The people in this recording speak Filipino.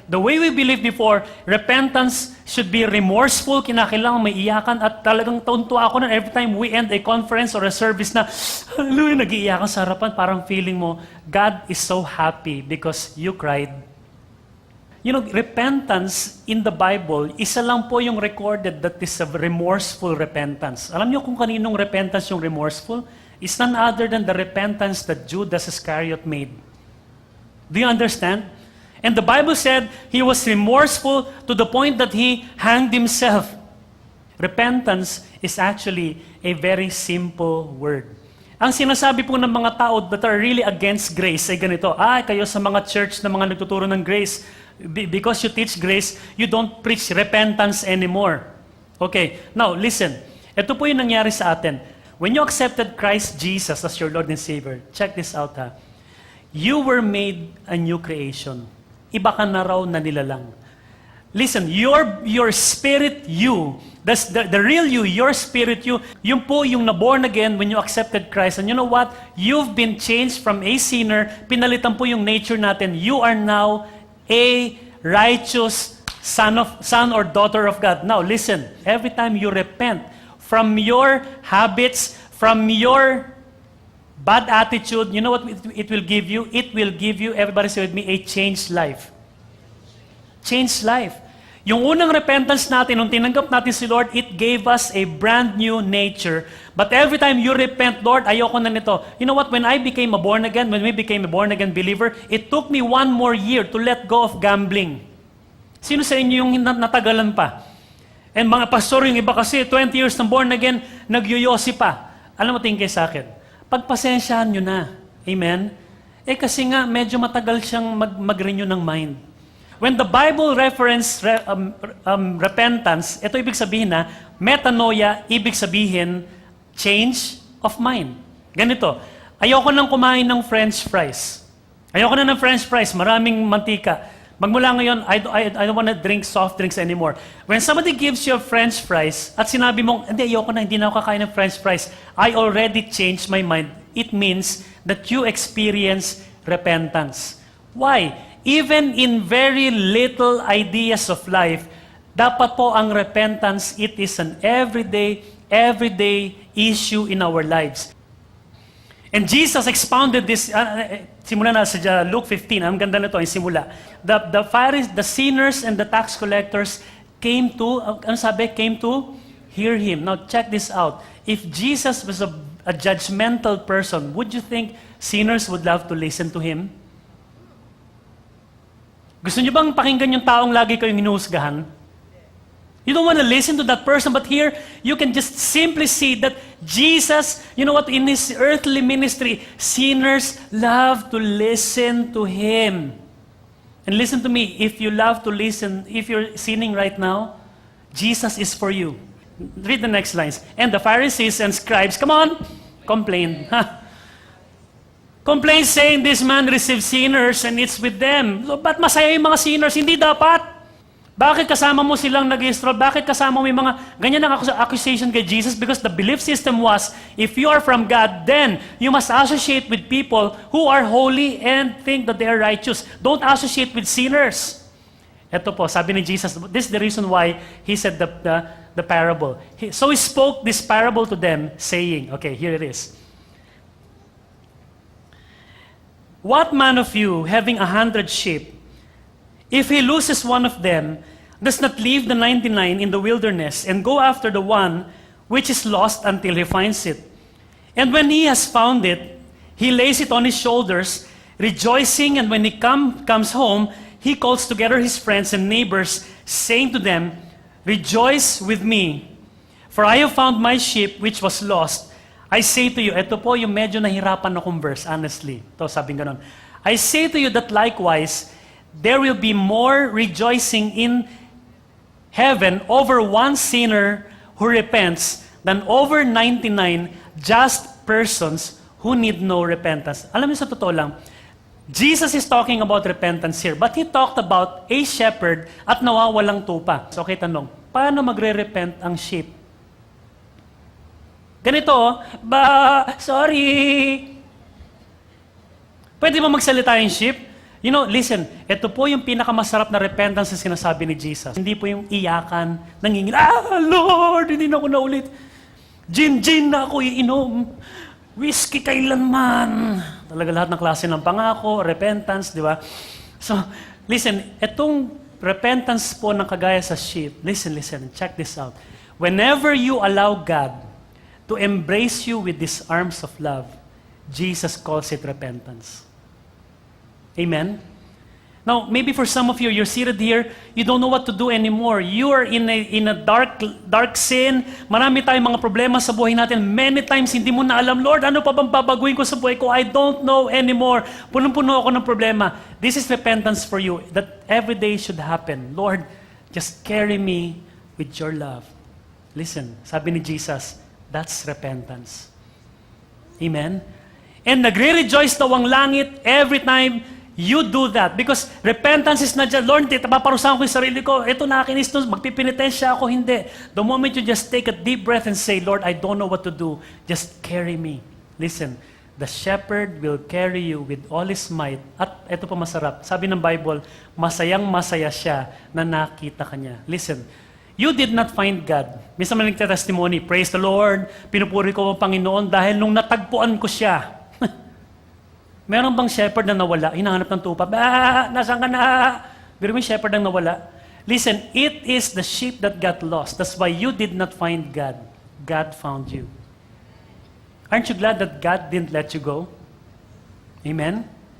The way we believed before, repentance should be remorseful, kinakailangan may iyakan, at talagang tauntua ako na every time we end a conference or a service na, hallelujah, nag-iiyakan sa harapan, parang feeling mo, God is so happy because you cried. You know, repentance in the Bible, isa lang po yung recorded that is a remorseful repentance. Alam niyo kung kaninong repentance yung remorseful? It's none other than the repentance that Judas Iscariot made. Do you understand? And the Bible said he was remorseful to the point that he hanged himself. Repentance is actually a very simple word. Ang sinasabi po ng mga tao that are really against grace ay ganito, kayo sa mga church na mga nagtuturo ng grace, because you teach grace, you don't preach repentance anymore. Okay, now listen. Ito po yung nangyari sa atin. When you accepted Christ Jesus as your Lord and Savior, check this out ha. You were made a new creation. Iba ka na raw na nilalang. Listen, your spirit you, that's the real you, your spirit you, yung po yung na-born again when you accepted Christ. And you know what? You've been changed from a sinner, pinalitan po yung nature natin. You are now a righteous son or daughter of God. Now listen, every time you repent from your habits, from your bad attitude, you know what it will give you? It will give you, everybody say with me, a changed life. Changed life. Yung unang repentance natin, nung tinanggap natin si Lord, it gave us a brand new nature. But every time you repent, Lord, ayoko na nito. You know what? When I became a born again, when we became a born again believer, it took me 1 more year to let go of gambling. Sino sa inyo yung natagalan pa? And mga pastor, yung iba kasi, 20 years na born again, nagyoyosi pa. Alam mo, tingin kayo sa akin, pagpasensyahan nyo na. Amen? Kasi nga, medyo matagal siyang mag-renew ng mind. When the Bible reference repentance, ito ibig sabihin na, metanoia, ibig sabihin, change of mind. Ganito, ayoko nang kumain ng French fries. Ayoko na ng French fries, maraming mantika. Magmula ngayon, I don't want to drink soft drinks anymore. When somebody gives you a French fries, at sinabi mong, hindi na ako kakain ng French fries, I already changed my mind. It means that you experience repentance. Why? Even in very little ideas of life, dapat po ang repentance, it is an everyday issue in our lives. And Jesus expounded this, simula na sa Luke 15, ang ganda nito, yung simula. The Pharisees, the sinners and the tax collectors came to hear Him. Now check this out. If Jesus was a judgmental person, would you think sinners would love to listen to Him? Gusto niyo bang pakinggan yung taong lagi kayong hinuhusgahan? You don't want to listen to that person, but here, you can just simply see that Jesus, you know what, in His earthly ministry, sinners love to listen to Him. And listen to me, if you love to listen, if you're sinning right now, Jesus is for you. Read the next lines. And the Pharisees and scribes, come on, complained. Complained saying, this man receives sinners and eats with them. So, ba't masaya yung mga sinners? Hindi dapat. Bakit kasama mo silang nag-stroll? Bakit kasama mo yung mga ganyan ang accusation kay Jesus? Because the belief system was, if you are from God, then you must associate with people who are holy and think that they are righteous. Don't associate with sinners. Ito po, sabi ni Jesus, this is the reason why He said the parable. So He spoke this parable to them, saying, okay, here it is. What man of you, having 100 sheep, if he loses one of them, does not leave the 99 in the wilderness and go after the one which is lost until he finds it? And when he has found it, he lays it on his shoulders, rejoicing, and when he comes home, he calls together his friends and neighbors, saying to them, rejoice with me, for I have found my sheep which was lost. I say to you, ito po yung medyo nahirapan akong verse, honestly. Ito, sabing ganon. I say to you that likewise, there will be more rejoicing in heaven over one sinner who repents than over 99 just persons who need no repentance. Alam niyo sa totoo lang, Jesus is talking about repentance here, but He talked about a shepherd at nawawalang tupa. So, okay, tanong, paano magre-repent ang sheep? Ganito, sorry. Pwede ba magsalita yung sheep? You know, listen, ito po yung pinakamasarap na repentance na sinasabi ni Jesus. Hindi po yung iyakan, nangingin, Lord, hindi na ako naulit. Gin na ako iinom. Whiskey kailanman. Talaga lahat ng klase ng pangako, repentance, di ba? So, listen, itong repentance po ng kagaya sa sheep, listen, check this out. Whenever you allow God to embrace you with these arms of love, Jesus calls it repentance. Amen? Now, maybe for some of you, you're seated here, you don't know what to do anymore. You are in a dark sin. Marami tayong mga problema sa buhay natin. Many times, hindi mo na alam, Lord, ano pa bang babaguhin ko sa buhay ko? I don't know anymore. Punong-puno ako ng problema. This is repentance for you, that every day should happen. Lord, just carry me with your love. Listen, sabi ni Jesus, that's repentance. Amen? And nagre-rejoice daw ang langit every time you do that. Because repentance is not just, Lord, paparusahan ko yung sarili ko. Ito nakinis to, magpipinitensya ako. Hindi. The moment you just take a deep breath and say, Lord, I don't know what to do. Just carry me. Listen, the shepherd will carry you with all his might. At ito pa masarap. Sabi ng Bible, masayang-masaya siya na nakita ka niya. Listen, you did not find God. Minsan man nagte-testimony, praise the Lord, pinupuri ko ang Panginoon dahil nung natagpuan ko siya. Meron bang shepherd na nawala? Hinahanap ng tupa. Nasaan ka na? Pero may shepherd na nawala. Listen, it is the sheep that got lost. That's why you did not find God. God found you. Aren't you glad that God didn't let you go? Amen?